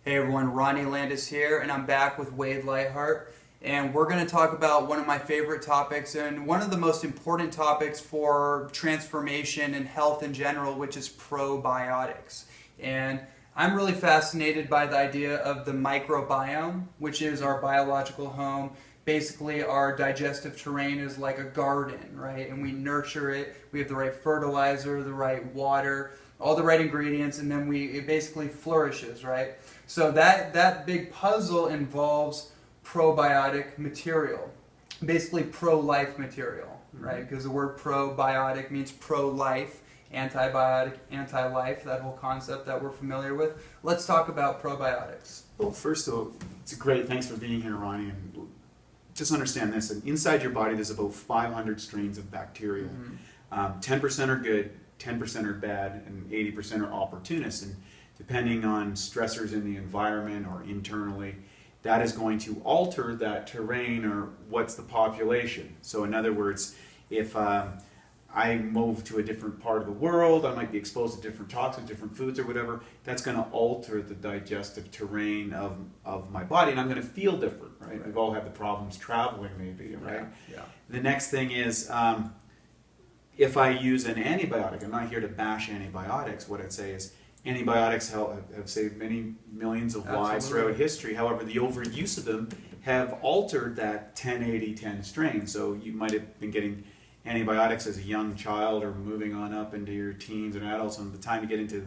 Hey everyone, Ronnie Landis here, and I'm back with Lightheart, and we're going to talk about one of my favorite topics and one of the most important topics for transformation and health in general, which is probiotics. And I'm really fascinated by the idea of the microbiome, which is our biological home. Basically, our digestive terrain is like a garden, right? And we nurture it. We have the right fertilizer, the right water, all the right ingredients, and then it basically flourishes, right? So that big puzzle involves probiotic material, basically pro-life material, right? Because the word probiotic means pro-life, antibiotic, anti-life, that whole concept that we're familiar with. Let's talk about probiotics. Well, first of all, it's great. Thanks for being here, Ronnie. And just understand this. And inside your body, there's about 500 strains of bacteria. 10% are good, 10% are bad, and 80% are opportunists. And depending on stressors in the environment or internally, that is going to alter that terrain or what's the population. So in other words, if I move to a different part of the world, I might be exposed to different toxins, different foods or whatever, that's going to alter the digestive terrain of my body, and I'm going to feel different, right? We've all had the problems traveling maybe, right? Yeah. The next thing is, if I use an antibiotic, I'm not here to bash antibiotics, what I'd say is antibiotics have saved many millions of lives throughout history. However, the overuse of them have altered that 10-80-10 strain. So you might have been getting antibiotics as a young child or moving on up into your teens and adults, and by the time you get into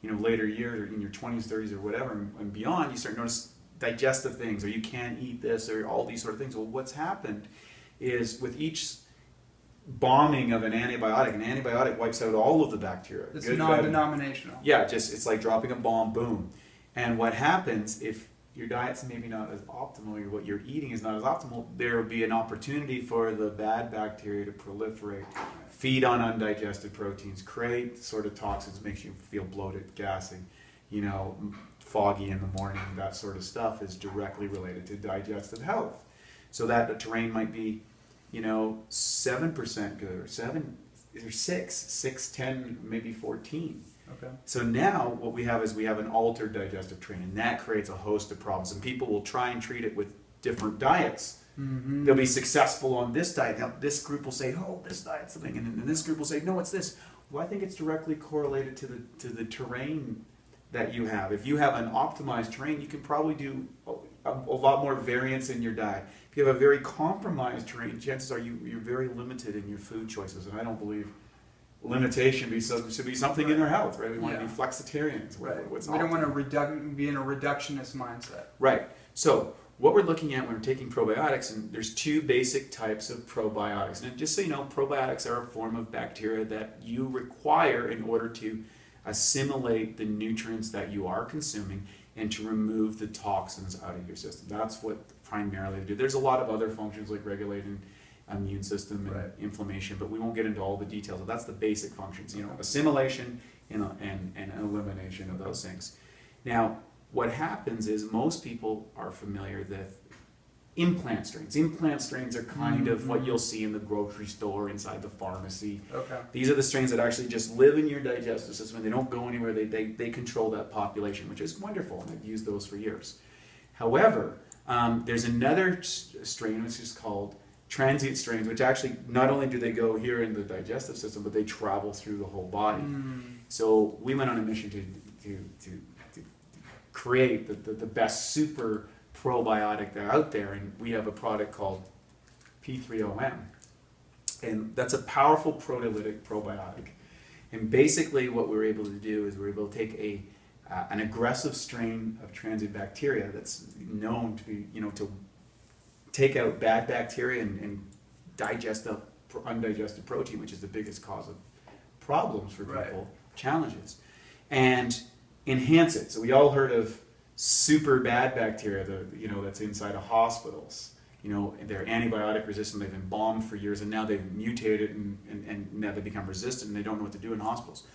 later years or in your 20s, 30s or whatever and beyond, you start to notice digestive things, or you can't eat this, or all these sort of things. Well, what's happened is with each bombing of an antibiotic wipes out all of the bacteria. It's non-denominational. Yeah, it's like dropping a bomb, boom. And what happens if your diet's maybe not as optimal, or what you're eating is not as optimal, there will be an opportunity for the bad bacteria to proliferate, feed on undigested proteins, create sort of toxins, makes you feel bloated, gassing, foggy in the morning. That sort of stuff is directly related to digestive health. So that the terrain might be 7% good, or 7 or 6, 10, maybe 14. Okay. So now what we have is we have an altered digestive terrain, and that creates a host of problems. And people will try and treat it with different diets. Mm-hmm. They'll be successful on this diet. Now this group will say, "Oh, this diet's the thing," and then this group will say, "No, it's this." Well, I think it's directly correlated to the terrain that you have. If you have an optimized terrain, you can probably do a lot more variance in your diet. If you have a very compromised terrain, chances are you're very limited in your food choices, and I don't believe limitation should be something in our health, right? We want to be flexitarians. Right. We don't want to be in a reductionist mindset. Right. So what we're looking at when we're taking probiotics, and there's two basic types of probiotics. And just so you know, probiotics are a form of bacteria that you require in order to assimilate the nutrients that you are consuming and to remove the toxins out of your system. That's what primarily they do. There's a lot of other functions like regulating immune system and inflammation, but we won't get into all the details. But that's the basic functions, assimilation and elimination of those things. Now, what happens is most people are familiar with implant strains. Implant strains are kind of what you'll see in the grocery store, inside the pharmacy. Okay. These are the strains that actually just live in your digestive system, and they don't go anywhere. They control that population, which is wonderful, and I've used those for years. However, there's another strain which is called transient strains, which actually not only do they go here in the digestive system, but they travel through the whole body. So we went on a mission to create the best super probiotic that are out there, and we have a product called P3-OM, and that's a powerful proteolytic probiotic. And basically what we're able to do is we're able to take an aggressive strain of transient bacteria that's known to be, to take out bad bacteria and digest the undigested protein, which is the biggest cause of problems for people, challenges, and enhance it. So we all heard of super bad bacteria, that's inside of hospitals. They're antibiotic resistant, they've been bombed for years, and now they've mutated and now they become resistant and they don't know what to do in hospitals.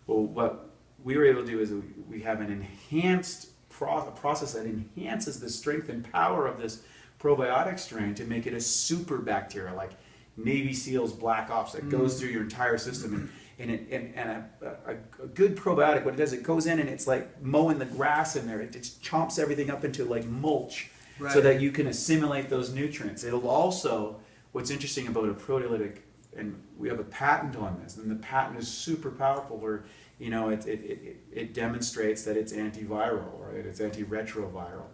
Well, what we were able to do is we have an enhanced process that enhances the strength and power of this probiotic strain to make it a super bacteria, like Navy SEALs Black Ops, that goes through your entire system And a good probiotic, what it does, it goes in and it's like mowing the grass in there. It just chomps everything up into like mulch, Right. so that you can assimilate those nutrients. It'll also, what's interesting about a proteolytic, and we have a patent on this, and the patent is super powerful, where it demonstrates that it's antiviral, right? It's antiretroviral.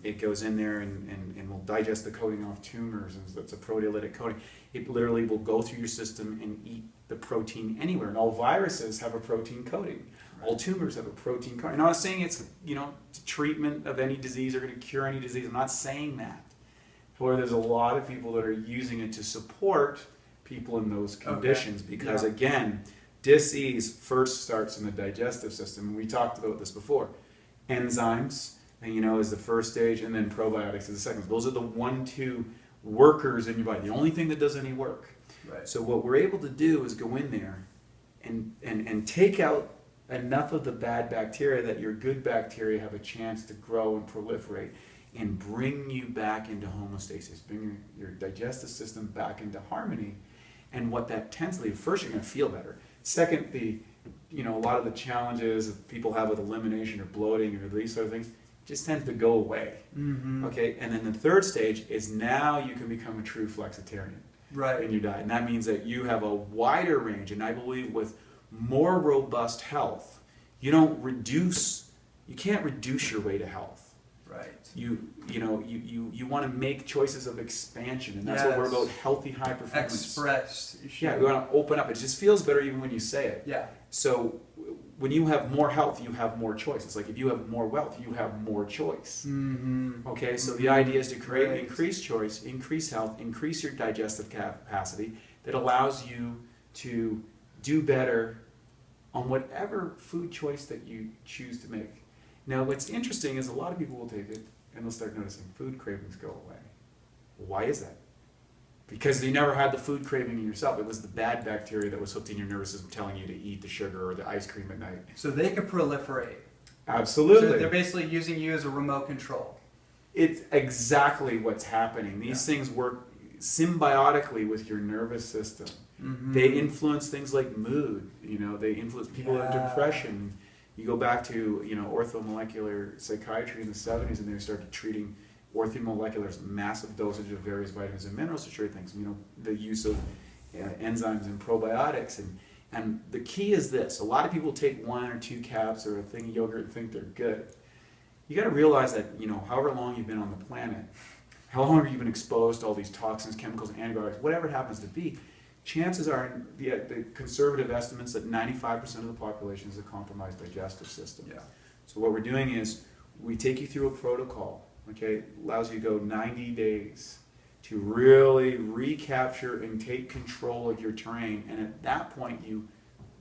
It goes in there and will digest the coating off tumors, and so it's a proteolytic coating. It literally will go through your system and eat the protein anywhere. And all viruses have a protein coating. All tumors have a protein coating. I'm not saying it's treatment of any disease or going to cure any disease. I'm not saying that. However, there's a lot of people that are using it to support people in those conditions, because again, disease first starts in the digestive system. And we talked about this before. Enzymes, is the first stage, and then probiotics is the second. Those are the 1-2 workers in your body. The only thing that does any work. Right. So what we're able to do is go in there and take out enough of the bad bacteria that your good bacteria have a chance to grow and proliferate, and bring you back into homeostasis, bring your digestive system back into harmony. And what that tends to lead, first, you're going to feel better. Second, a lot of the challenges that people have with elimination or bloating or these sort of things just tends to go away. Mm-hmm. Okay, and then the third stage is now you can become a true flexitarian in your diet, and that means that you have a wider range. And I believe with more robust health, you can't reduce your way to health. Right. You want to make choices of expansion, and that's what we're about. Healthy, high performance. Express. Yeah, we want to open up. It just feels better even when you say it. Yeah. So when you have more health, you have more choice. It's like if you have more wealth, you have more choice. Mm-hmm. Okay, so the idea is to create increased choice, increase health, increase your digestive capacity that allows you to do better on whatever food choice that you choose to make. Now, what's interesting is a lot of people will take it and they'll start noticing food cravings go away. Why is that? Because you never had the food craving in yourself. It was the bad bacteria that was hooked in your nervous system telling you to eat the sugar or the ice cream at night. So they could proliferate. Absolutely. So they're basically using you as a remote control. It's exactly what's happening. These things work symbiotically with your nervous system. Mm-hmm. They influence things like mood. They influence people with depression. You go back to orthomolecular psychiatry in the 70s, and they started treating orthomoleculars, massive dosage of various vitamins and minerals to treat things. The use of enzymes and probiotics, and the key is this: a lot of people take 1 or 2 caps or a thing of yogurt and think they're good. You got to realize that however long you've been on the planet, how long have you been exposed to all these toxins, chemicals, antibiotics, whatever it happens to be, chances are, the conservative estimates, that 95% of the population is a compromised digestive system. Yeah. So what we're doing is we take you through a protocol. Okay, it allows you to go 90 days to really recapture and take control of your terrain, and at that point you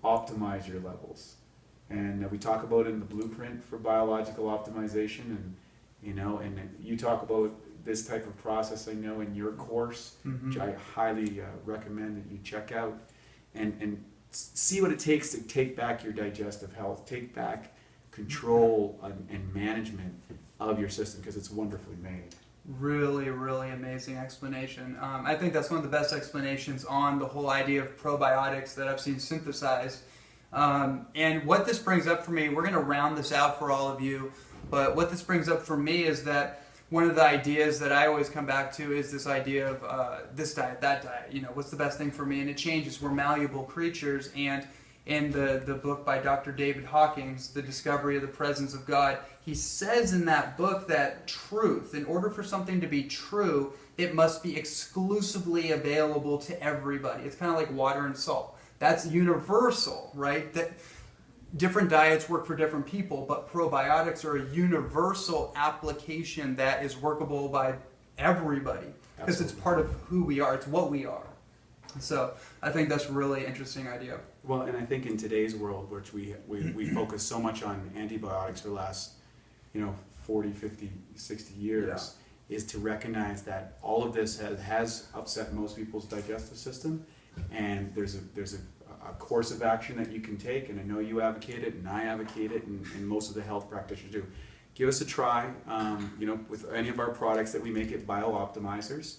optimize your levels. And we talk about it in the blueprint for biological optimization, and you talk about this type of process, I know, in your course, which I highly recommend that you check out, and see what it takes to take back your digestive health, take back control and management of your system, because it's wonderfully made. Really, really amazing explanation. I think that's one of the best explanations on the whole idea of probiotics that I've seen synthesized. And what this brings up for me, we're going to round this out for all of you, but what this brings up for me is that one of the ideas that I always come back to is this idea of this diet, that diet. What's the best thing for me? And it changes. We're malleable creatures, and in the book by Dr. David Hawkins, The Discovery of the Presence of God, he says in that book that truth, in order for something to be true, it must be exclusively available to everybody. It's kind of like water and salt. That's universal, right? That different diets work for different people, but probiotics are a universal application that is workable by everybody, because it's part of who we are. It's what we are. So I think that's a really interesting idea. Well, and I think in today's world, which we focus so much on antibiotics for the last 40, 50, 60 years, is to recognize that all of this has upset most people's digestive system, and there's a course of action that you can take, and I know you advocate it, and I advocate it, and most of the health practitioners do. Give us a try, with any of our products that we make at BioOptimizers.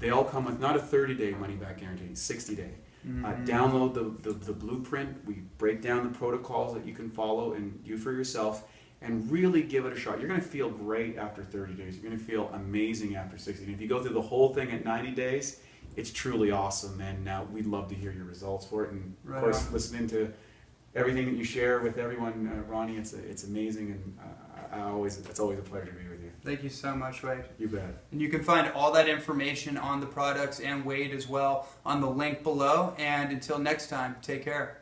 They all come with not a 30-day money-back guarantee, 60-day. Download the blueprint. We break down the protocols that you can follow and do for yourself, and really give it a shot. You're going to feel great after 30 days. You're going to feel amazing after 60. And if you go through the whole thing at 90 days, it's truly awesome, and we'd love to hear your results for it. And of course, listening to everything that you share with everyone, Ronnie, it's amazing, and it's always a pleasure to be with you. Thank you so much, Wade. You bet. And you can find all that information on the products and Wade as well on the link below. And until next time, take care.